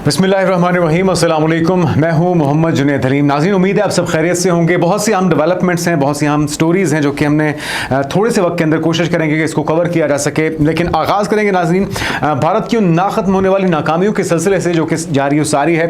बिस्मिल्लाहिर्रहमानिर्रहीम, अस्सलाम वालेकुम। मैं हूं मोहम्मद जुनैद हलीम। नाज़रीन, उम्मीद है आप सब खैरियत से होंगे। बहुत सी अहम डेवलपमेंट्स हैं, बहुत सी अहम स्टोरीज़ हैं जो कि हमने थोड़े से वक्त के अंदर कोशिश करेंगे कि इसको कवर किया जा सके। लेकिन आगाज़ करेंगे नाज़रीन भारत की उन ना ख़त्म होने वाली नाकामियों के सिलसिले से जो कि जारी व सारी है।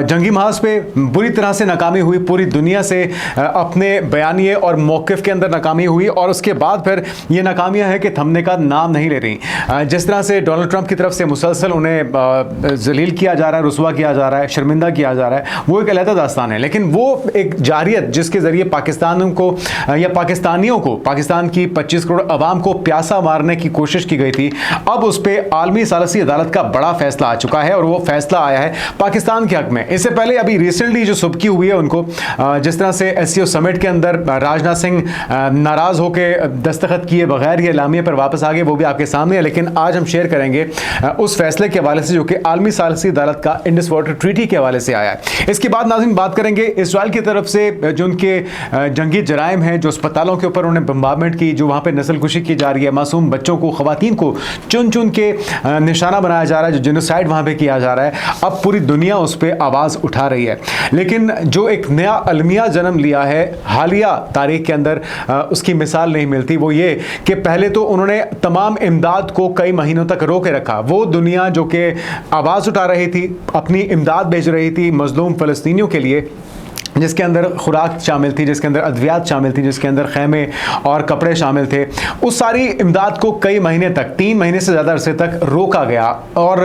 जंगी महाज पे बुरी तरह से नाकामी हुई, पूरी दुनिया से अपने बयानिए और मौक़िफ़ के अंदर नाकामी हुई और उसके बाद फिर ये नाकामियाँ हैं कि थमने का नाम नहीं ले रही। जिस तरह से डोनाल्ड ट्रंप की तरफ से मुसलसल उन्हें जलील किया जा रहा है, रुसवा किया जा रहा है, शर्मिंदा किया जा रहा है, वो एक अलग दास्तान है। लेकिन वो एक जारियत जिसके ज़रिए पाकिस्तान को या पाकिस्तानियों को, पाकिस्तान की 25 करोड़ अवाम को प्यासा मारने की कोशिश की गई थी, अब उस पर आलमी सालसी अदालत का बड़ा फैसला आ चुका है और वो फैसला आया है पाकिस्तान के हक में। इससे पहले अभी रिसेंटली जो सुबकी हुई है उनको, जिस तरह से SCO समिट के अंदर राजनाथ सिंह नाराज़ होकर दस्तखत किए बगैर ये एलामिया पर वापस आ गए, वो भी आपके सामने है। लेकिन आज हम शेयर करेंगे उस फैसले के हवाले से जो कि आलमी सालसी अदालत का इंडस वाटर ट्रीटी के हवाले से आया है। इसके बाद नाज़रीन बात करेंगे इजराइल की तरफ से जो उनके जंगी जराइम हैं, जो अस्पतालों के ऊपर उन्हें बम्बारमेंट की, जो वहाँ पे नस्लकुशी की जा रही है, मासूम बच्चों को, ख़वातीन को चुन चुन के निशाना बनाया जा रहा है, जो जेनोसाइड वहाँ पे किया जा रहा है। अब पूरी दुनिया उस पर आवाज़ उठा रही है। लेकिन जो एक नया अलमिया जन्म लिया है हालिया तारीख के अंदर, उसकी मिसाल नहीं मिलती। वो ये कि पहले तो उन्होंने तमाम इमदाद को कई महीनों तक रोके रखा। वो दुनिया जो कि आवाज़ उठा रही थी, अपनी इमदाद भेज रही थी मजलूम फ़लस्तीनियों के लिए, जिसके अंदर खुराक शामिल थी, जिसके अंदर अद्वियात शामिल थी, जिसके अंदर खैमे और कपड़े शामिल थे, उस सारी इमदाद को कई महीने तक, 3 महीने से ज़्यादा अरसे तक रोका गया और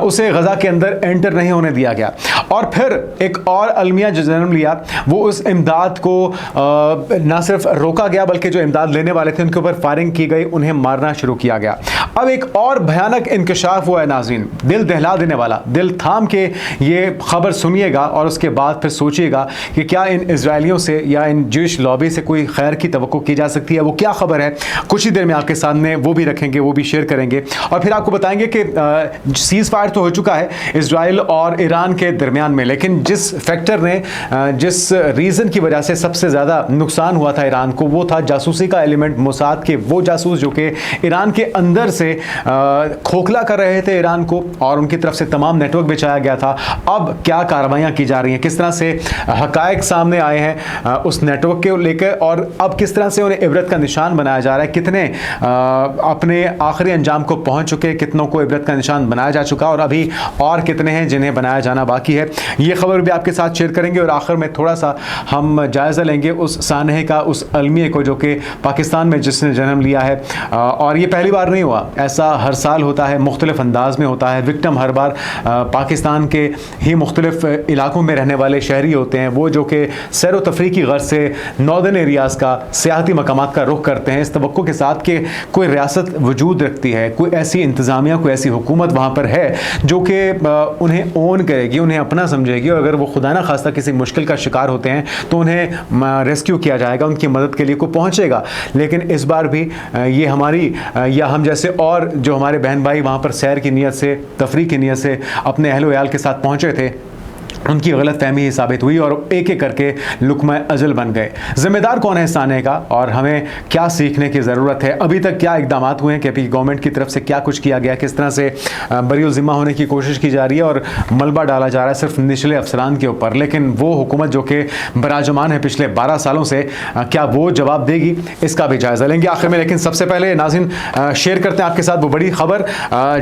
उसे गज़ा के अंदर एंटर नहीं होने दिया गया। और फिर एक और अलमिया जो जन्म लिया, वो उस इमदाद को ना सिर्फ रोका गया बल्कि जो इमदाद लेने वाले थे उनके ऊपर फायरिंग की गई, उन्हें मारना शुरू किया गया। अब एक और भयानक इंकशाफ हुआ है नाज़रीन, दिल दहला देने वाला। दिल थाम के ये खबर सुनिएगा और उसके बाद फिर सोचिएगा कि क्या इन इजरायलियों से या इन ज्यूइश लॉबी से कोई खैर की तवक्को की जा सकती है। वो क्या खबर है, कुछ ही देर में आपके सामने वो भी रखेंगे, वो भी शेयर करेंगे और फिर आपको बताएंगे कि सीज़ फायर तो हो चुका है इजराइल और ईरान के दरमियान में, लेकिन जिस फैक्टर ने, जिस रीज़न की वजह से सबसे ज़्यादा नुकसान हुआ था ईरान को, वो था जासूसी का एलिमेंट, मोसाद के वो जासूस जो कि ईरान के अंदर से खोखला कर रहे थे ईरान को और उनकी तरफ से तमाम नेटवर्क बिछाया गया था। अब क्या कार्रवाइयाँ की जा रही हैं, किस तरह से हक़ाइक़ सामने आए हैं उस नेटवर्क के लेकर और अब किस तरह से उन्हें इबरत का निशान बनाया जा रहा है, कितने अपने आखिरी अंजाम को पहुंच चुके, कितनों को इबरत का निशान बनाया जा चुका और अभी और कितने हैं जिन्हें बनाया जाना बाकी है। ये खबर भी आपके साथ शेयर करेंगे और आखिर में थोड़ा सा हम जायज़ा लेंगे उस सानहे का, उस अलमिए को जो कि पाकिस्तान में जिसने जन्म लिया है। और ये पहली बार नहीं हुआ, ऐसा हर साल होता है, मुख्तलिफ अंदाज में होता है। विक्टिम हर बार पाकिस्तान के ही मुख्तलिफ इलाकों में रहने वाले शहरी होते हैं, वो जो कि सैर व तफरीह की गर्ज से नॉर्दर्न एरियाज़ का, सियाहती मकामात का रुख करते हैं, इस तवक्को के साथ कि कोई रियासत वजूद रखती है, कोई ऐसी इंतज़ामिया, कोई ऐसी हुकूमत वहाँ पर है जो कि उन्हें ओन करेगी, उन्हें अपना समझेगी और अगर वो खुदा ना खास्ता किसी मुश्किल का शिकार होते हैं तो उन्हें रेस्क्यू किया जाएगा, उनकी मदद के लिए कोई पहुँचेगा। लेकिन इस बार भी ये हमारी या हम जैसे और जो हमारे बहन भाई वहाँ पर सैर की नीयत से, तफरीह की नीयत से अपने अहल वयाल के साथ पहुँचे थे, उनकी गलत फहमी ही साबित हुई और एक एक करके लुक़्मा अजल बन गए। ज़िम्मेदार कौन है इस साने का और हमें क्या सीखने की ज़रूरत है, अभी तक क्या इक़दाम हुए हैं, KP गवर्नमेंट की तरफ से क्या कुछ किया गया, किस तरह से बरी ज़िम्मा होने की कोशिश की जा रही है और मलबा डाला जा रहा है सिर्फ निचले अफसरान के ऊपर। लेकिन वो हुकूमत जो कि बराजमान है पिछले 12 सालों से, क्या वो जवाब देगी, इसका भी जायज़ा लेंगे आखिर में। लेकिन सबसे पहले नाज़रीन शेयर करते हैं आपके साथ वो बड़ी खबर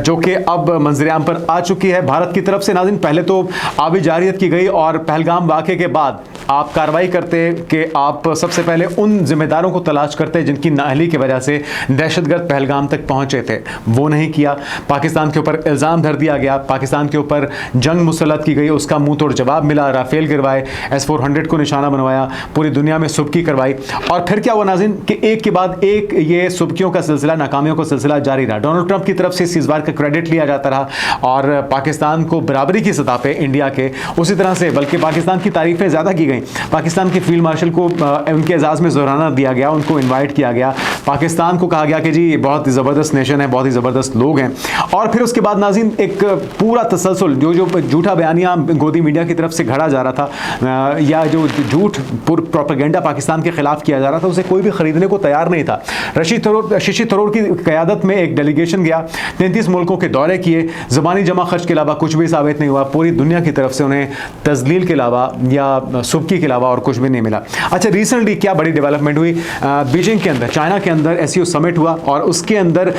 जो कि अब मंज़र-ए-आम पर आ चुकी है भारत की तरफ से। नाज़रीन पहले तो आबी जारियत की गई और पहलगाम वाक़े के बाद आप कार्रवाई करते कि आप सबसे पहले उन जिम्मेदारों को तलाश करते जिनकी नाअहली की वजह से दहशतगर्द पहलगाम तक पहुंचे थे। वो नहीं किया, पाकिस्तान के ऊपर इल्ज़ाम धर दिया गया, पाकिस्तान के ऊपर जंग मुसल्लत की गई, उसका मुंह तोड़ जवाब मिला, राफेल गिरवाए, S-400 को निशाना बनवाया, पूरी दुनिया में सुबकी करवाई और फिर क्या हुआ नाज़रीन कि एक के बाद एक ये सुबकियों का सिलसिला, नाकामियों का सिलसिला जारी रहा। डोनाल्ड ट्रंप की तरफ से सीज़फायर का क्रेडिट लिया जाता रहा और पाकिस्तान को बराबरी की सतह पर इंडिया के उसी तरह से, बल्कि पाकिस्तान की तारीफ़ें ज़्यादा की गई। पाकिस्तान के फील्ड मार्शल को उनके एजाज़ में ज़ोराना दिया गया, उनको इनवाइट किया गया, पाकिस्तान को कहा गया कि जी बहुत ज़बरदस्त नेशन है, बहुत ही ज़बरदस्त लोग हैं। और फिर उसके बाद नाज़रीन एक पूरा तसलसल जो झूठा बयानिया गोदी मीडिया की तरफ से घड़ा जा रहा था, या जो झूठ प्रोपेगेंडा पाकिस्तान के खिलाफ किया जा रहा था, उसे कोई भी खरीदने को तैयार नहीं था। शशि थरूर की क़यादत में एक डेलीगेशन गया, 33 मुल्कों के दौरे किए, ज़बानी जमा खर्च के अलावा कुछ भी साबित नहीं हुआ। पूरी दुनिया की तरफ से उन्हें तजलील के अलावा या सुबकी के अलावा और कुछ भी नहीं मिला। अच्छा, रिसेंटली क्या बड़ी डेवलपमेंट हुई, बीजिंग के अंदर, चाइना के अंदर एससीओ समिट हुआ और उसके अंदर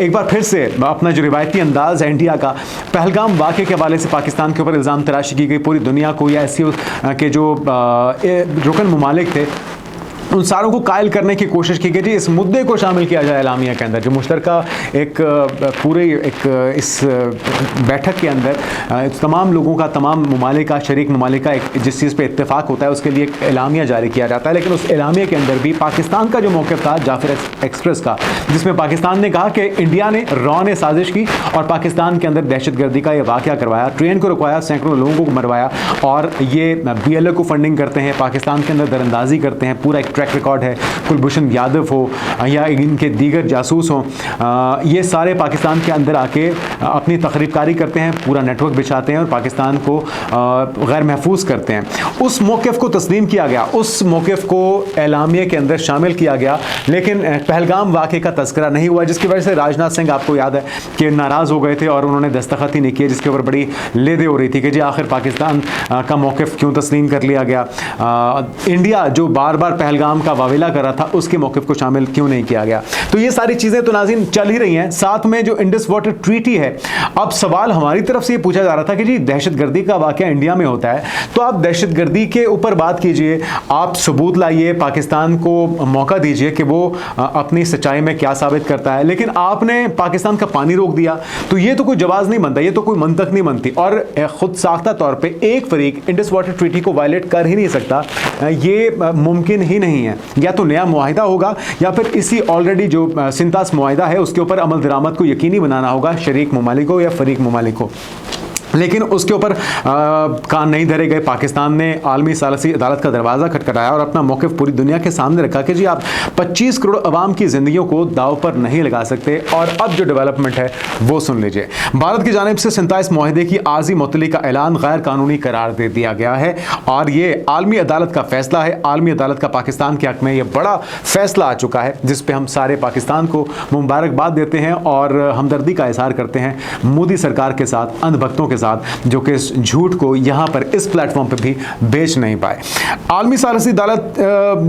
एक बार फिर से अपना जो रिवायती अंदाज है इंडिया का, पहलगाम वाक़े के हवाले से पाकिस्तान के ऊपर इल्ज़ाम तराशी की गई। पूरी दुनिया को या एससीओ के जो रुकन ममालिक थे उन सारों को कायल करने की कोशिश की गई। इस मुद्दे को शामिल किया जाए एलामिया के अंदर, जो मुश्तरका एक पूरे एक इस बैठक के अंदर तमाम लोगों का, तमाम ममालिक का, शरीक ममालिक का एक जिस चीज़ पे इत्तेफाक होता है उसके लिए एक एलामिया जारी किया जाता है। लेकिन उस एलामिया के अंदर भी पाकिस्तान का जो मौक़िफ़ था जाफिर एक्सप्रेस का, जिसमें पाकिस्तान ने कहा कि इंडिया ने रॉ ने साजिश की और पाकिस्तान के अंदर दहशतगर्दी का ये वाक़या करवाया, ट्रेन को रुकवाया, सैकड़ों लोगों को मरवाया और ये BLO को फंडिंग करते हैं, पाकिस्तान के अंदर दरअंदाजी करते हैं। पूरा एक ट्रैक रिकॉर्ड है, कुलभूषण यादव हो या इनके दीगर जासूस हों, ये सारे पाकिस्तान के अंदर आके अपनी तखरीबकारी करते हैं, पूरा नेटवर्क बिछाते हैं और पाकिस्तान को गैर महफूज करते हैं। उस मौक़िफ़ को तस्लीम किया गया, उस मौक़िफ़ को एलामिया के अंदर शामिल किया गया, लेकिन पहलगाम वाक़े का तज़किरा नहीं हुआ, जिसकी वजह से राजनाथ सिंह, आपको याद है कि नाराज़ हो गए थे और उन्होंने दस्तखत ही नहीं किए, जिसके ऊपर बड़ी लेदे हो रही थी कि जी आखिर पाकिस्तान का मौक़िफ़ क्यों तस्लीम कर लिया गया। इंडिया जो बार बार पहलगाम का वाविला कर रहा था, उसके मौक़िफ़ को शामिल क्यों नहीं किया गया। तो ये सारी चीज़ें तो नाज़रीन चल ही रही हैं। साथ में जो इंडस वाटर ट्रीटी है, अब सवाल हमारी तरफ से ये पूछा जा रहा था कि जी दहशतगर्दी का वाक़या इंडिया में होता है, तो आप दहशतगर्दी के ऊपर बात कीजिए, आप सबूत लाइए, पाकिस्तान को मौका दीजिए कि वो अपनी सच्चाई में क्या साबित करता है। लेकिन आपने पाकिस्तान का पानी रोक दिया, तो ये तो कोई जवाज़ नहीं बनता, ये तो कोई मंतक नहीं बनती। और खुद साख्ता तौर पर एक फरीक इंडस वाटर ट्रीटी को वायलेट कर ही नहीं सकता, ये मुमकिन ही नहीं है। या तो नया मुआहिदा होगा या फिर इसी ऑलरेडी जो सिंतास मुआहिदा है उसके ऊपर अमल दरामद को यकीनी बनाना होगा शरीक ममालिक को या फरीक ममालिक को। लेकिन उसके ऊपर कान नहीं धरे गए। पाकिस्तान ने आलमी सालसी अदालत का दरवाज़ा खटखटाया और अपना मौक़िफ़ पूरी दुनिया के सामने रखा कि जी आप 25 करोड़ अवाम की ज़िंदगियों को दाव पर नहीं लगा सकते। और अब जो डेवलपमेंट है वो सुन लीजिए। भारत की जानिब से 27 मुआहिदे की आर्जी मुअत्तली का ऐलान गैर कानूनी करार दे दिया गया है और ये आलमी अदालत का फ़ैसला है। आलमी अदालत का पाकिस्तान के हक़ में ये बड़ा फ़ैसला आ चुका है, जिस पर हम सारे पाकिस्तान को मुबारकबाद देते हैं और हमदर्दी का इज़हार करते हैं मोदी सरकार के साथ, अंधभक्तों के साथ, जो कि इस झूठ को यहाँ पर इस प्लेटफॉर्म पर भी बेच नहीं पाए। आलमी सालसी अदालत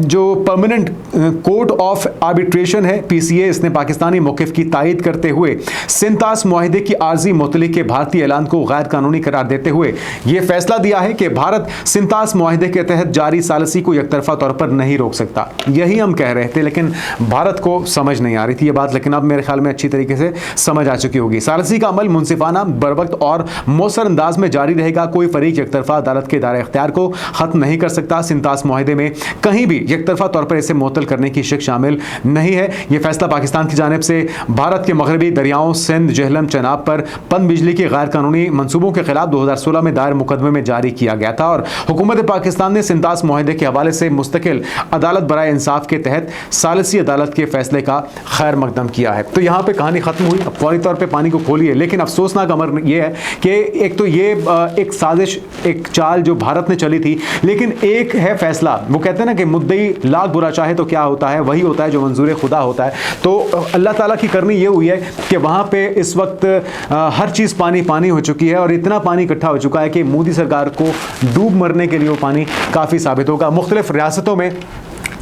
जो परमानेंट कोर्ट ऑफ आर्बिट्रेशन है PCA, इसने पाकिस्तानी मौक़िफ़ की तायद करते हुए सिंतास मुआहिदे की आर्जी मुअत्तली के भारतीय ऐलान को गैर कानूनी करार देते हुए यह फैसला दिया है कि भारत सिंतास मुआहिदे के तहत जारी सालसी को एकतरफा तौर पर नहीं रोक सकता। यही हम कह रहे थे, लेकिन भारत को समझ नहीं आ रही थी ये बात, लेकिन अब मेरे ख्याल में अच्छी तरीके से समझ आ चुकी होगी। सालसी का अमल मुनसिफाना, बरवक्त और मौसर अंदाज में जारी रहेगा। कोई फरीक एकतरफा अदालत के दायरे इख्तियार को खत्म नहीं कर सकता। सिंतास मुआहिदे में कहीं भी एकतरफा तौर पर इसे मुअत्तल करने की शिक शामिल नहीं है। यह फैसला पाकिस्तान की जानिब से भारत के मगरबी दरियाओं सिंध, जेहलम, चनाब पर पन बिजली के गैर कानूनी मनसूबों के खिलाफ 2016 में दायर मुकदमे में जारी किया गया था और हुकूमत पाकिस्तान ने सिंतास मुआहिदे के हवाले से मुस्तकिल अदालत बराए इंसाफ के तहत सालसी अदालत के फैसले का खैर मकदम किया है। तो यहाँ पे कहानी खत्म हुई। अब फौरी तौर पर पानी को खोलिए। लेकिन अफसोसनाक अमर यह है कि एक तो ये एक साजिश, एक चाल जो भारत ने चली थी, लेकिन एक है फैसला। वो कहते हैं ना कि मुद्दई लाख बुरा चाहे तो क्या होता है, वही होता है जो मंजूर खुदा होता है। तो अल्लाह ताला की करनी ये हुई है कि वहाँ पे इस वक्त हर चीज़ पानी पानी हो चुकी है और इतना पानी इकट्ठा हो चुका है कि मोदी सरकार को डूब मरने के लिए वो पानी काफ़ी साबित होगा। मुख्तलिफ रियासतों में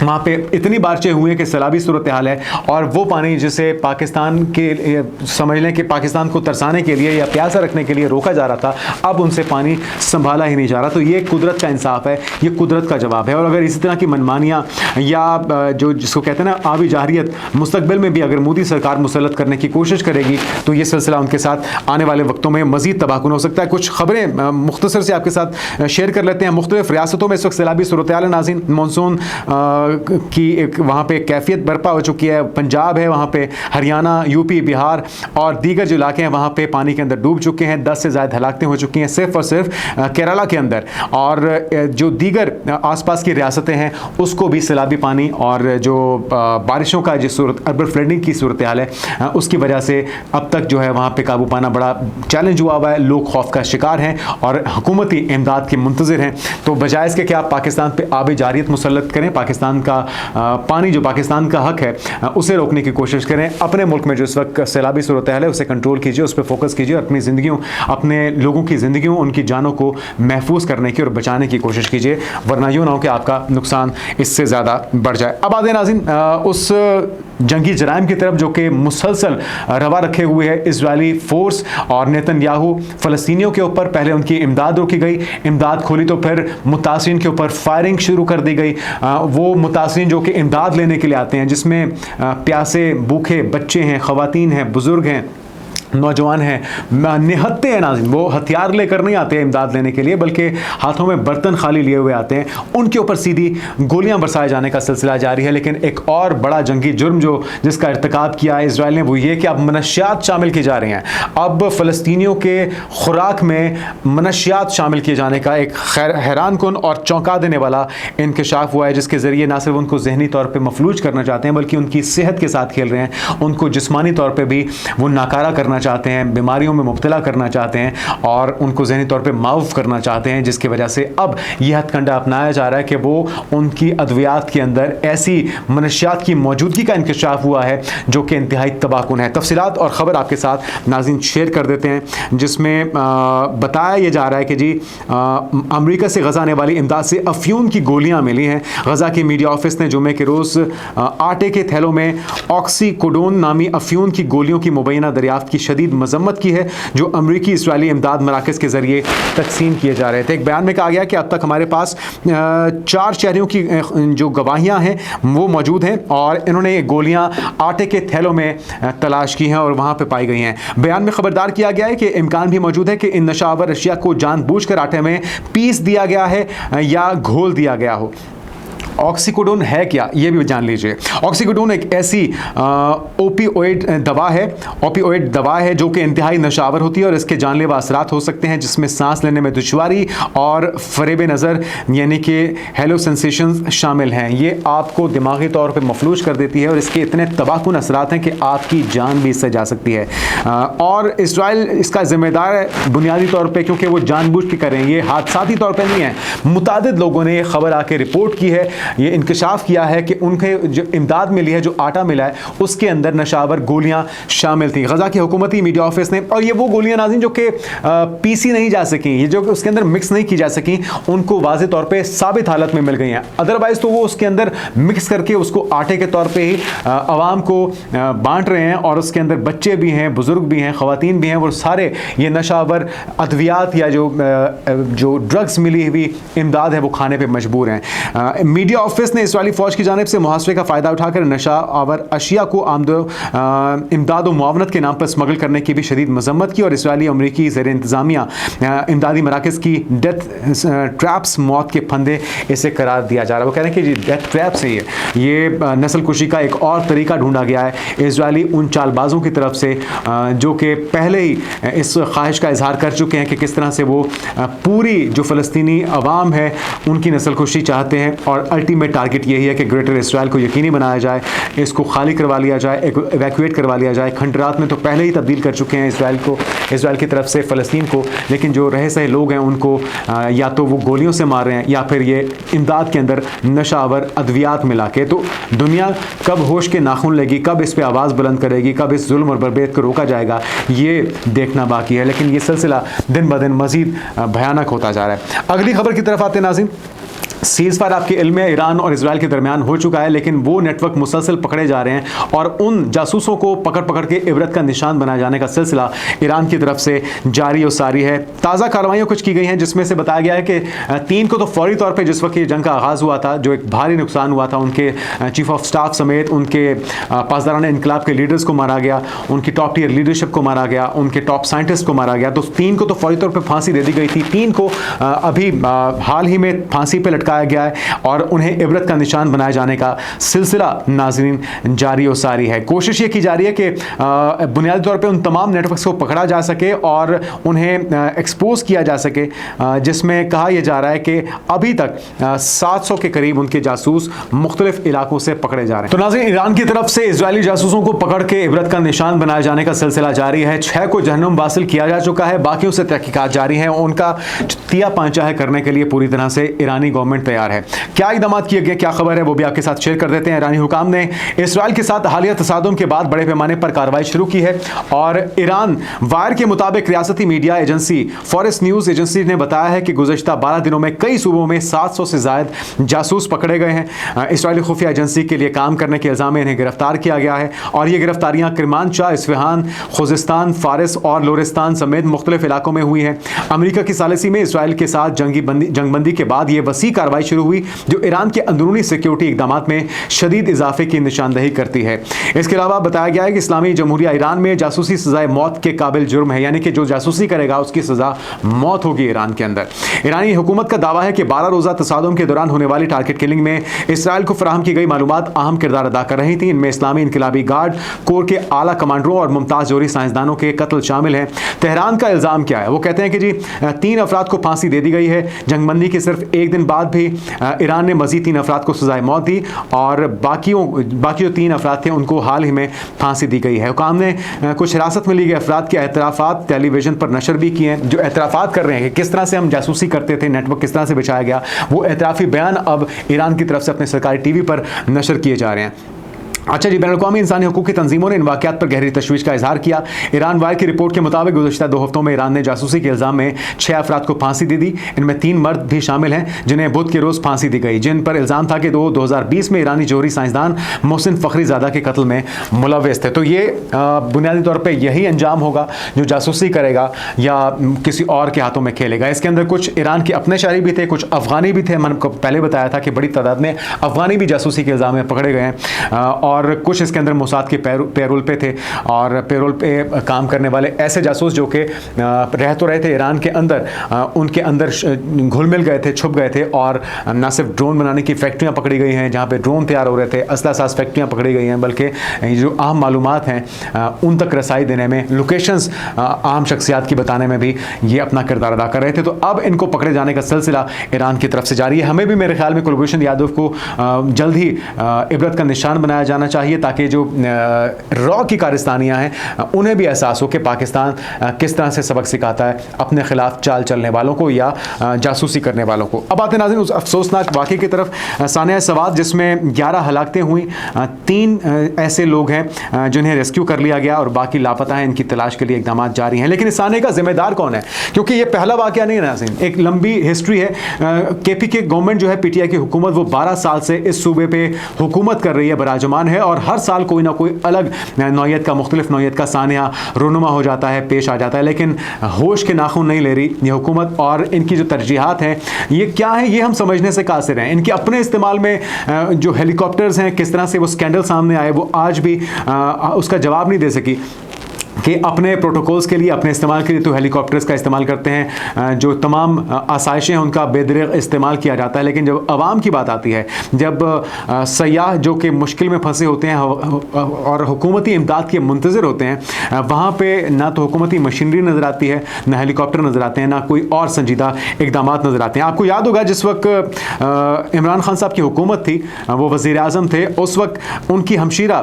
वहाँ पे इतनी बारिशें हुई हैं कि सैलाबी सूरत हाल है और वो पानी जिसे पाकिस्तान के समझ लें कि पाकिस्तान को तरसाने के लिए या प्यासा रखने के लिए रोका जा रहा था, अब उनसे पानी संभाला ही नहीं जा रहा। तो ये कुदरत का इंसाफ है, ये कुदरत का जवाब है। और अगर इसी तरह की मनमानियाँ या जो जिसको कहते हैं ना आबी जाहिरियत, मुस्तकबिल में भी अगर मोदी सरकार मुसल्लत करने की कोशिश करेगी तो ये सिलसिला उनके साथ आने वाले वक्तों में मज़ीद तबाहकुन हो सकता है। कुछ खबरें मुख्तसर से आपके साथ शेयर कर लेते हैं। मुख्तलिफ रियासतों में इस वक्त सैलाबी सूरत हाल है नाज़रीन। मानसून की एक वहाँ पे कैफियत बर्पा हो चुकी है। पंजाब है, वहाँ पे हरियाणा, यूपी, बिहार और दीगर जो इलाके हैं वहाँ पे पानी के अंदर डूब चुके हैं। 10 से ज़्यादा हलाकतें हो चुकी हैं सिर्फ और सिर्फ केरला के अंदर, और जो दीगर आसपास की रियासतें हैं उसको भी सैलाबी पानी और जो बारिशों का जिस सूरत अर्बन फ्लडिंग की सूरत हाल है उसकी वजह से अब तक जो है वहाँ पे काबू पाना बड़ा चैलेंज हुआ है। लोग खौफ का शिकार हैं और हुकूमती इमदाद के मुंतज़िर हैं। तो बजाय इसके कि आप पाकिस्तान पे आबी जारियत मुसल्लत करें, पाकिस्तान का पानी जो पाकिस्तान का हक है उसे रोकने की कोशिश करें। अपने मुल्क में जो इस वक्त सैलाबी सूरत हाल है उसे कंट्रोल कीजिए, उस पर फोकस कीजिए, अपनी ज़िंदगियों, अपने लोगों की ज़िंदगियों, उनकी जानों को महफूज करने की और बचाने की कोशिश कीजिए, वरना यूँ ना हो कि आपका नुकसान इससे ज़्यादा बढ़ जाए। अब आते नाज़रीन उस जंगी जराइम की तरफ जो कि मुसलसल रवा रखे हुए है इजरायली फोर्स और नेतन्याहू फ़लस्तीनियों के ऊपर। पहले उनकी इमदाद रोकी गई, इमदाद खोली तो फिर मुतासिरीन के ऊपर फायरिंग शुरू कर दी गई। वो मुतासिरीन जो कि इमदाद लेने के लिए आते हैं, जिसमें प्यासे भूखे बच्चे हैं, ख़वातीन हैं, बुज़ुर्ग हैं, नौजवान हैं, निहत्ते हैं नाज़रीन, वो हथियार लेकर नहीं आते हैं इमदाद लेने के लिए, बल्कि हाथों में बर्तन खाली लिए हुए आते हैं। उनके ऊपर सीधी गोलियां बरसाए जाने का सिलसिला जारी है। लेकिन एक और बड़ा जंगी जुर्म जो जिसका इर्तिकाब किया है इसराइल ने वो ये कि अब मनशियात शामिल की जा रही हैं। अब फ़लस्तीनियों के खुराक में मनशियात शामिल किए जाने का एक हैरान कुन और चौंका देने वाला इंकशाफ हुआ है, जिसके ज़रिए ना सिर्फ उनको जहनी तौर पर मफलूज करना चाहते हैं बल्कि उनकी सेहत के साथ खेल रहे हैं, उनको जिस्मानी तौर पर भी वो नाकारा करना चाहते हैं, बीमारियों में मुब्तला करना चाहते हैं और उनको ज़हनी तौर पे माऊफ करना चाहते हैं, जिसकी वजह से अब यह हथकंडा अपनाया जा रहा है कि वो उनकी अद्वियात के अंदर ऐसी मनशियात की मौजूदगी का इंकशाफ हुआ है जो कि इंतहाई तबाहकुन है। तफसीलात और ख़बर आपके साथ नाज़रीन शेयर कर देते हैं, जिसमें बताया यह जा रहा है कि जी अमरीका से गज़ा आने वाली इमदाद से अफ्यून की गोलियाँ मिली हैं। गज़ा के मीडिया ऑफिस ने जुमे के रोज़ आटे के थैलों में ऑक्सीकोडोन नामी अफ्यून की गोलियों की मुबैना दरियाफ्त की शदीद मजम्मत की है, जो अमरीकी इसराइली इमदाद मराकज़ के ज़रिए तकसीम किए जा रहे थे। एक बयान में कहा गया कि अब तक हमारे पास 4 शहरियों की जो गवाहियाँ हैं वो मौजूद हैं और इन्होंने गोलियाँ आटे के थैलों में तलाश की हैं और वहाँ पर पाई गई हैं। बयान में खबरदार किया गया है कि इम्कान भी मौजूद है कि इन नशावर अशिया को जानबूझकर आटे में पीस दिया गया है या घोल दिया गया हो। ऑक्सीकोडोन है क्या, ये भी जान लीजिए। ऑक्सीकोडोन एक ऐसी ओपियोइड दवा है जो कि इंतहाई नशावर होती है और इसके जानलेवा असरात हो सकते हैं, जिसमें सांस लेने में दुश्वारी और फरेब नज़र यानी कि हेलोसेंसेशंस शामिल हैं। ये आपको दिमागी तौर पे मफलूज कर देती है और इसके इतने तबाहकुन असरात हैं कि आपकी जान भी इससे जा सकती है। और इसराइल इसका ज़िम्मेदार है बुनियादी तौर पर, क्योंकि वो जानबूझ के कर रहे हैं, ये हादसाती तौर पर नहीं है। मुतादिद लोगों ने ये खबर आके रिपोर्ट की है, ये इंकशाफ किया है कि उनके जो इमदाद मिली है, जो आटा मिला है, उसके अंदर नशावर गोलियां शामिल थी। गज़ा के हुकूमती मीडिया ऑफिस ने, और ये वो गोलियां नाज़रीन जो कि पीसी नहीं जा सकी, ये जो उसके अंदर मिक्स नहीं की जा सकी, उनको वाज़े तौर पे साबित हालत में मिल गई हैं। अदरवाइज़ तो वो उसके अंदर मिक्स करके उसको आटे के तौर पे ही आवाम को बांट रहे हैं और उसके अंदर बच्चे भी हैं, बुज़ुर्ग भी हैं, ख़वातीन भी हैं, वो सारे ये नशावर अद्वियात या जो ड्रग्स मिली हुई इमदाद है वो खाने पर मजबूर हैं। मीडिया ऑफिस ने इसराइली फौज की जानिब से मुहासरे का फ़ायदा उठाकर नशा आवर अशिया को इमदाद व मुआवनत के नाम पर स्मगल करने की भी शदीद मजम्मत की और इसराइली अमरीकी ज़ेर इंतज़ामिया इमदादी मराकज़ की डेथ ट्रैप्स, मौत के फंदे इसे करार दिया जा रहा है। वो कह रहे हैं कि डेथ ट्रैप से ये नस्ल कुशी का एक और तरीका ढूंढा गया है इसराइली उन चालबाजों की तरफ से जो कि पहले ही इस ख्वाहिश का इजहार कर चुके हैं कि किस तरह से वो पूरी जो फ़लस्तीनी अवाम है उनकी नस्ल कुशी चाहते हैं और अल्टीमेट टारगेट यही है कि ग्रेटर इसराइल को यकीनी बनाया जाए, इसको खाली करवा लिया जाए, इवैक्यूएट करवा लिया जाए। खंडरात में तो पहले ही तब्दील कर चुके हैं इसराइल की तरफ से फ़लस्तीन को, लेकिन जो रहे सहे लोग हैं उनको या तो वो गोलियों से मार रहे हैं या फिर ये इमदाद के अंदर नशावर अद्वियात मिला के। तो दुनिया कब होश के नाखून लेगी, कब इस पर आवाज़ बुलंद करेगी, कब इस जुल्म और बर्बाद को रोका जाएगा, ये देखना बाकी है। लेकिन ये सिलसिला दिन ब दिन मज़ीद भयानक होता जा रहा है। अगली खबर की तरफ आते हैं नाज़रीन। सीज़ फायर आपके इल्म में ईरान और इजराइल के दरमियान हो चुका है, लेकिन वो नेटवर्क मुसलसल पकड़े जा रहे हैं और उन जासूसों को पकड़ के इबरत का निशान बनाए जाने का सिलसिला ईरान की तरफ से जारी और सारी है। ताज़ा कार्रवाइयाँ कुछ की गई हैं, जिसमें से बताया गया है कि 3 को तो फौरी तौर पर जिस वक्त ये जंग का आगाज़ हुआ था, जो एक भारी नुकसान हुआ था, उनके चीफ ऑफ स्टाफ समेत उनके पासदारान इनकलाब के लीडर्स को मारा गया, उनकी टॉप टीयर लीडरशिप को मारा गया, उनके टॉप साइंटिस्ट को मारा गया। तो 3 को तो फौरी तौर पर फांसी दे दी गई थी, 3 को अभी हाल ही में फांसी पर लटका भड़काया गया है और उन्हें इबरत का निशान बनाए जाने का सिलसिला नाज़रीन जारी और सारी है। कोशिश ये की जा रही है कि बुनियादी तौर पे उन तमाम नेटवर्क्स को पकड़ा जा सके और उन्हें एक्सपोज किया जा सके, जिसमें कहा यह जा रहा है कि अभी तक 700 के करीब उनके जासूस मुख्तलिफ इलाकों से पकड़े जा रहे हैं। तो नाज़रीन, ईरान की तरफ से इजरायली जासूसों को पकड़ के इबरत का निशान बनाए जाने का सिलसिला जारी है। 6 को जहन्नुम वासिल किया जा चुका है, बाकियों से तहकीकात जारी है। उनका तिया पांचा है करने के लिए पूरी तरह से ईरानी गवर्नमेंट तैयार है। क्या इकदाम किए गए, क्या खबर है, वो भी आपके साथ शेयर कर देते हैं। ईरानी हुकाम ने इसराइल के साथ हालिया तसादुम के बाद बड़े पैमाने पर कार्रवाई शुरू की है और ईरान वायर के मुताबिक रियासती media agency forest news agency ने बताया है कि गुज़श्ता 12 दिनों में कई सूबों में 700 से ज़ायद जासूस पकड़े गए हैं। इसराइली खुफिया एजेंसी के लिए काम करने के इल्ज़ाम में इन्हें गिरफ्तार किया गया है और ये गिरफ्तारियां किरमानशाह, इस्फहान, खुजिस्तान, फारिस और लोरिस्तान समेत मुख्तलिफ इलाकों में हुई हैं। अमेरिका की सालिसी में इसराइल के साथ जंगबंदी के बाद यह वसी कार्रवाई शुरू हुई जो ईरान के अंदरूनी सिक्योरिटी इकदाम में शदीद इजाफे की निशानदही करती है। इसके अलावा बताया गया है कि इस्लामी जमहूरिया ईरान में जासूसी सजाए मौत के काबिल जुर्म है, यानी कि जो जासूसी करेगा उसकी सजा मौत होगी ईरान के अंदर। ईरानी हुकूमत का दावा है कि 12 रोज़ा तसादुम के दौरान होने वाली टारगेट किलिंग में इसराइल को फराहम की गई मालूमात अहम किरदार अदा कर रही थी। इनमें इस्लामी इनकलाबी गार्ड कोर के आला कमांडरों और मुमताज़ जोहरी साइंसदानों के कत्ल शामिल हैं। तेहरान का इल्ज़ाम क्या है, वो कहते हैं कि जी 3 अफराद को फांसी दे दी गई है। जंगबंदी के सिर्फ एक दिन बाद भी ईरान ने मज़ीद 3 अफराद को सजाए मौत दी और बाकी जो 3 अफराद थे उनको हाल ही में फांसी दी गई है। हुकाम ने कुछ हिरासत में लिए गए अफराद के एतराफ़ात टेलीविज़न पर नशर भी किए हैं, जो एतराफ़ात कर रहे हैं कि किस तरह से हम जासूसी करते थे, नेटवर्क किस तरह से बिछाया गया, वो एतराफ़ी बयान अब ईरान की तरफ से अपने सरकारी टीवी पर नशर किए जा रहे हैं। अच्छा जी, बैनुल-अक़वामी इंसानी हकूक़ की तंजीमों ने इन वाक़यात पर गहरी तशवीश का इजहार किया। ईरान वायर की रिपोर्ट के मुताबिक गुज़श्ता 2 हफ्तों में ईरान ने जासूसी के इल्ज़ाम में 6 अफराद को फांसी दे दी। इनमें 3 मर्द भी शामिल हैं जिन्हें बुध के रोज़ फांसी दी गई, जिन पर इल्ज़ाम था कि 2020 में ईरानी जोहरी साइंसदान मोहसिन फ़खरीज़ादा के कत्ल में मुलव्वस थे। तो ये बुनियादी तौर पर यही अंजाम होगा जो जासूसी करेगा या किसी और के हाथों में खेलेगा। इसके अंदर कुछ ईरान के अपने शहरी भी थे, कुछ अफ़गानी भी थे। मैंने आपको पहले बताया था कि बड़ी तादाद में अफ़गानी भी जासूसी के इल्ज़ाम में पकड़े गए हैं और कुछ इसके अंदर मोसाद के पैरोल पे थे और पैरोल पे काम करने वाले ऐसे जासूस जो कि रह तो रहे थे ईरान के अंदर, उनके अंदर घुल मिल गए थे, छुप गए थे और न सिर्फ ड्रोन बनाने की फैक्ट्रियां पकड़ी गई हैं जहां पे ड्रोन तैयार हो रहे थे, असला साज फैक्ट्रियां पकड़ी गई हैं, बल्कि जो अहम मालूमात हैं उन तक रसाई देने में, लोकेशंस अहम शख्सियात की बताने में भी ये अपना किरदार अदा कर रहे थे। तो अब इनको पकड़े जाने का सिलसिला ईरान की तरफ से जारी है। हमें भी मेरे ख्याल में कुलभूषण यादव को जल्द ही इबरत का निशान बनाया जाना चाहिए ताकि जो रॉ की कारस्तानियाँ हैं उन्हें भी एहसास हो कि पाकिस्तान किस तरह से सबक सिखाता है अपने खिलाफ चाल चलने वालों को या जासूसी करने वालों को। अब आते नाज़रीन उस अफसोसनाक वाक़े की तरफ, सानिया सवाद जिसमें 11 हलाकतें हुई, 3 ऐसे लोग हैं जिन्हें रेस्क्यू कर लिया गया और बाकी लापता हैं। इनकी तलाश के लिए इकदाम जारी हैं, लेकिन इस सानिया का जिम्मेदार कौन है, क्योंकि ये पहला वाक़या नहीं है नाज़रीन, एक लंबी हिस्ट्री है। केपी के गवर्नमेंट जो है, पीटीआई की हुकूमत, वो 12 साल से इस सूबे पे हुकूमत कर रही है, बराजमान है और हर साल कोई ना कोई अलग नौयत का, मुख्तलिफ नौयत का सानिया रोनुमा हो जाता है, पेश आ जाता है, लेकिन होश के नाखून नहीं ले रही ये हुकूमत। और इनकी जो तरजीहात हैं ये क्या है, ये हम समझने से कासिर हैं। इनके अपने इस्तेमाल में जो हेलीकॉप्टर्स हैं, किस तरह से वो स्कैंडल सामने आए, वो आज भी उसका जवाब नहीं दे सकी कि अपने प्रोटोकॉल्स के लिए, अपने इस्तेमाल के लिए तो हेलीकॉप्टर्स का इस्तेमाल करते हैं, जो तमाम आसाइशें हैं उनका बेदरिग इस्तेमाल किया जाता है, लेकिन जब आवाम की बात आती है, जब सयाह जो कि मुश्किल में फंसे होते हैं और हुकूमती इमदाद के मुंतज़िर होते हैं, वहाँ पे ना तो हुकूमती मशीनरी नज़र आती है, ना हेलीकॉप्टर नज़र आते हैं, ना कोई और संजीदा इकदाम नज़र आते हैं। आपको याद होगा जिस वक्त इमरान खान साहब की हुकूमत थी, वो वज़ीर आज़म थे, उस वक्त उनकी हमशीरा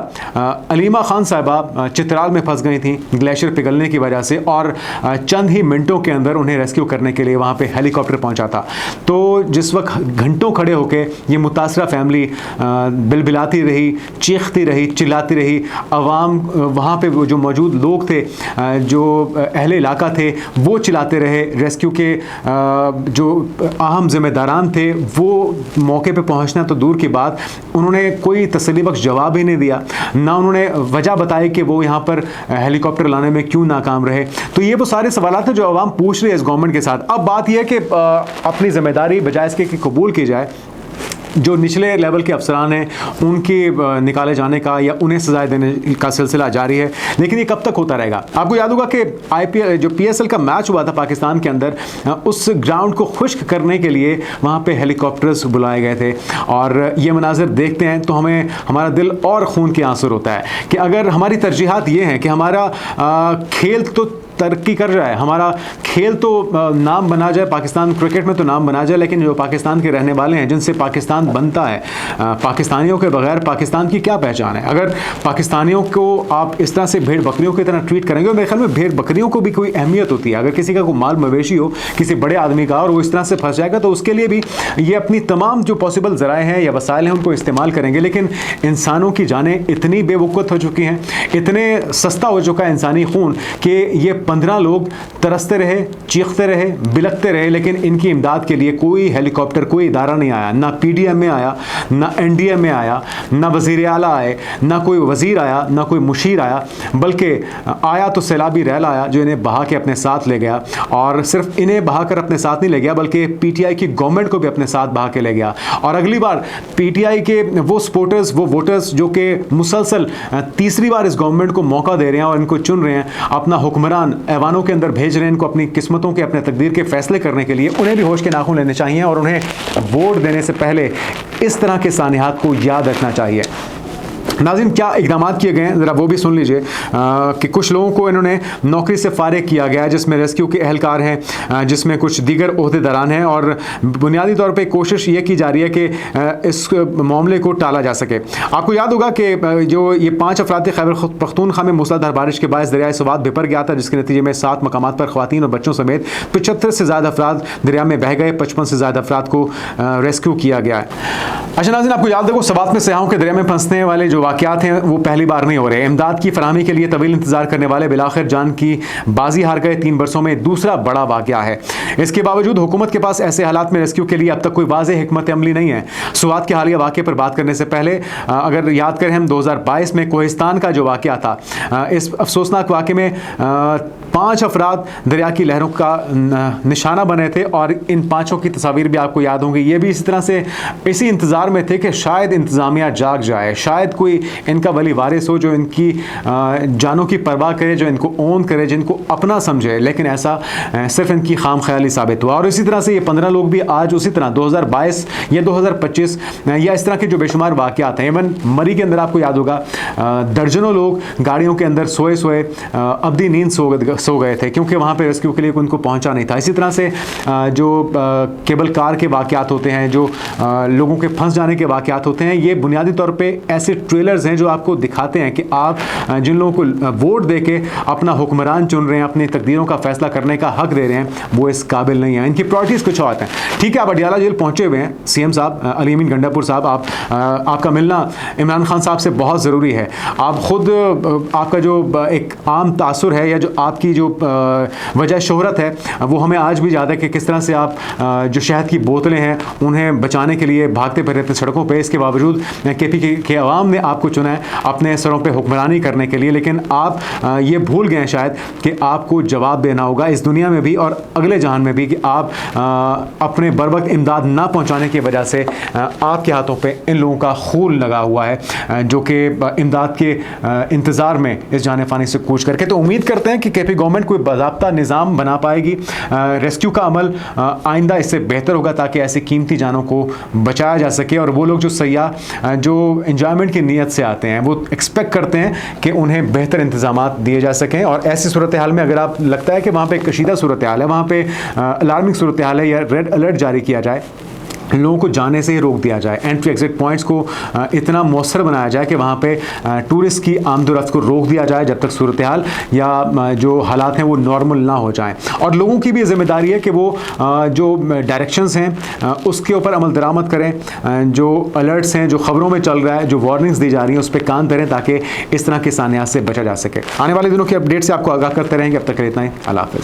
अलीमा खान साहिबा चित्राल में फंस गई थी ग्लेशियर पिघलने की वजह से, और चंद ही मिनटों के अंदर उन्हें रेस्क्यू करने के लिए वहाँ पे हेलीकॉप्टर पहुँचा था। तो जिस वक्त घंटों खड़े होके ये मुतासरा फैमिली बिलबिलाती रही, चीखती रही, चिल्लाती रही, अवाम वहाँ पे जो मौजूद लोग थे, जो अहले इलाका थे, वो चिल्लाते रहे। रेस्क्यू के जो अहम ज़िम्मेदारान थे वो मौके पे पहुँचना तो दूर की बात, उन्होंने कोई तसल्ली बख्श जवाब ही नहीं दिया, ना उन्होंने वजह बताई कि वो यहाँ पर हेलीकॉप्टर लाने में क्यों नाकाम रहे। तो ये वो सारे सवालात हैं जो आवाम पूछ रही है इस गवर्नमेंट के साथ। अब बात यह है कि अपनी जिम्मेदारी बजाय इसके कि कबूल की जाए, जो निचले लेवल के अफसरान हैं उनके निकाले जाने का या उन्हें सजाएं देने का सिलसिला जारी है, लेकिन ये कब तक होता रहेगा? आपको याद होगा कि IPL जो PSL का मैच हुआ था पाकिस्तान के अंदर, उस ग्राउंड को खुश्क करने के लिए वहाँ पे हेलीकॉप्टर्स बुलाए गए थे, और ये मनाजिर देखते हैं तो हमें हमारा दिल और खून के आंसू होता है कि अगर हमारी तरजीहात ये हैं कि हमारा खेल तो तरक्की कर रहा है, हमारा खेल तो नाम बना जाए, पाकिस्तान क्रिकेट में तो नाम बना जाए, लेकिन जो पाकिस्तान के रहने वाले हैं जिनसे पाकिस्तान बनता है, पाकिस्तानियों के बगैर पाकिस्तान की क्या पहचान है? अगर पाकिस्तानियों को आप इस तरह से भेड़ बकरियों की तरह ट्रीट करेंगे, और मेरे ख्याल में भेड़ बकरियों को भी कोई अहमियत होती है। अगर किसी का कोई माल मवेशी हो किसी बड़े आदमी का और वो इस तरह से फंस जाएगा तो उसके लिए भी ये अपनी तमाम जो पॉसिबल ज़राए हैं या वसाइल हैं उनको इस्तेमाल करेंगे। लेकिन इंसानों की जानें इतनी बेवकूफ़ हो चुकी हैं, इतने सस्ता हो चुका है इंसानी खून कि ये 15 लोग तरसते रहे, चीखते रहे, बिलखते रहे, लेकिन इनकी इमदाद के लिए कोई हेलीकॉप्टर, कोई इदारा नहीं आया। ना PDM में आया, ना NDM में आया, ना वज़ीर आला आए, ना कोई वज़ीर आया, ना कोई मुशीर आया, बल्कि आया तो सैलाबी रैल आया जो इन्हें बहा के अपने साथ ले गया। और सिर्फ इन्हें बहा कर अपने साथ नहीं ले गया बल्कि PTI की गवर्नमेंट को भी अपने साथ बहा के ले गया। और अगली बार PTI के वो सपोर्टर्स, वो वोटर्स जो कि मुसलसल तीसरी बार इस गवर्नमेंट को मौका दे रहे हैं और इनको चुन रहे हैं, अपना हुक्मरान ऐवानों के अंदर भेज रहे हैं इनको अपनी किस्मतों के, अपने तकदीर के फैसले करने के लिए, उन्हें भी होश के नाखून लेने चाहिए और उन्हें वोट देने से पहले इस तरह के सानियात को याद रखना चाहिए। नाज़रीन, क्या इक़दाम किए गए हैं ज़रा वो भी सुन लीजिए कि कुछ लोगों को इन्होंने नौकरी से फारिग किया गया है, जिसमें रेस्क्यू के एहलकार हैं, जिसमें कुछ दीगर ओहदेदारान हैं, और बुनियादी तौर पे कोशिश ये की जा रही है कि इस मामले को टाला जा सके। आपको याद होगा कि जो ये 5 अफराद खैबर पख्तूनख्वा में मूसलाधार बारिश के बायस दरियाए स्वात बिपर गया था, जिसके नतीजे में 7 मकामात पर ख़वातीन और बच्चों समेत 75 से ज़्यादा अफराद दरिया में बह गए, 55 से ज़्यादा अफराद को रेस्क्यू किया गया है। अच्छा नाज़रीन, आपको याद है स्वात में सयाहों के दरिया में फंसने वाले जो वाक़यात हैं वो पहली बार नहीं हो रहे। इमदाद की फराहमी के लिए तवील इंतजार करने वाले बिलाखिर जान की बाजी हार गए 3 बरसों में दूसरा बड़ा वाक़या है। इसके बावजूद हुकूमत के पास ऐसे हालात में रेस्क्यू के लिए अब तक कोई वाज़ेह हिकमत अमली नहीं है। स्वात के हालिया वाक़े पर बात करने से पहले अगर याद करें हम 2022 में कोहिस्तान का जो वाक़या था, इस अफसोसनाक वाक़े में 5 अफराद दरिया की लहरों का निशाना बने थे, और इन 5 की तस्वीर भी आपको याद होंगी। ये भी इसी तरह से इसी इंतज़ार में थे कि शायद इंतज़ामिया जाग जाए, शायद कोई इनका वली वारिस हो जो इनकी जानों की परवाह करे, जो इनको ओन करे, जिनको अपना समझे, लेकिन ऐसा सिर्फ इनकी खाम ख्याली साबित हुआ। और इसी तरह से ये 15 लोग भी आज उसी तरह 2022 या 2025 या इस तरह के जो बेशुमार वाक़यात हैं, इवन मरी के अंदर आपको याद होगा दर्जनों लोग गाड़ियों के अंदर सोए सोए अब्दी नींद सो गए थे क्योंकि वहाँ पे रेस्क्यू के लिए उनको पहुँचा नहीं था। इसी तरह से जो केबल कार के वाक़यात होते हैं, जो लोगों के फंस जाने के वाक़यात होते हैं, ये बुनियादी तौर पे ऐसे ट्रेलर्स हैं जो आपको दिखाते हैं कि आप जिन लोगों को वोट देके अपना हुक्मरान चुन रहे हैं, अपनी तकदीरों का फैसला करने का हक दे रहे हैं, वो इस काबिल नहीं है। इनकी प्रायोरिटीज़ कुछ और हैं। ठीक है, आप अडियाला जेल पहुँचे हुए हैं, CM साहब अली अमीन गंडापुर साहब, आपका मिलना इमरान खान साहब से बहुत ज़रूरी है। आप ख़ुद आपका जो एक आम तासुर है या जो आपकी जो वजह शोहरत है वो हमें आज भी याद है कि किस तरह से आप जो शहद की बोतलें हैं उन्हें बचाने के लिए भागते फिरते थे सड़कों पे। इसके बावजूद KP के अवाम ने आपको चुना है अपने सरों पे हुक्मरानी करने के लिए, लेकिन आप ये भूल गए शायद कि आपको जवाब देना होगा इस दुनिया में भी और अगले जहान में भी कि आप अपने बर वक्त इमदाद ना पहुँचाने की वजह से आपके हाथों पर इन लोगों का खून लगा हुआ है जो कि इमदाद के इंतज़ार में इस जाने फ़ानी से कूच करके। तो उम्मीद करते हैं कि KP गवर्नमेंट कोई बाज़ाब्ता निज़ाम बना पाएगी, रेस्क्यू का अमल आइंदा इससे बेहतर होगा ताकि ऐसी कीमती जानों को बचाया जा सके। और वो लोग जो सयाह जो एंजॉयमेंट की नीयत से आते हैं वो एक्सपेक्ट करते हैं कि उन्हें बेहतर इंतजामात दिए जा सकें। और ऐसी सूरत हाल में अगर आप लगता है कि वहाँ पे कशीदा सूरत हाल है, वहाँ पे अलार्मिंग सूरत हाल है या रेड अलर्ट जारी किया जाए, लोगों को जाने से ही रोक दिया जाए, एंट्री एग्जिट पॉइंट्स को इतना मौसर बनाया जाए कि वहाँ पे टूरिस्ट की आमदोरफ्त को रोक दिया जाए जब तक सूरत हाल या जो हालात हैं वो नॉर्मल ना हो जाएं। और लोगों की भी जिम्मेदारी है कि वो जो डायरेक्शंस हैं उसके ऊपर अमल दरामद करें, जो अलर्ट्स हैं, जो ख़बरों में चल रहा है, जो वार्निंग्स दी जा रही हैं उस पर कान धरें ताकि इस तरह के सानियात से बचा जा सके। आने वाले दिनों की अपडेट से आपको आगाह करते रहेंगे। अब तक इतना ही, अल्लाह हाफ़िज़।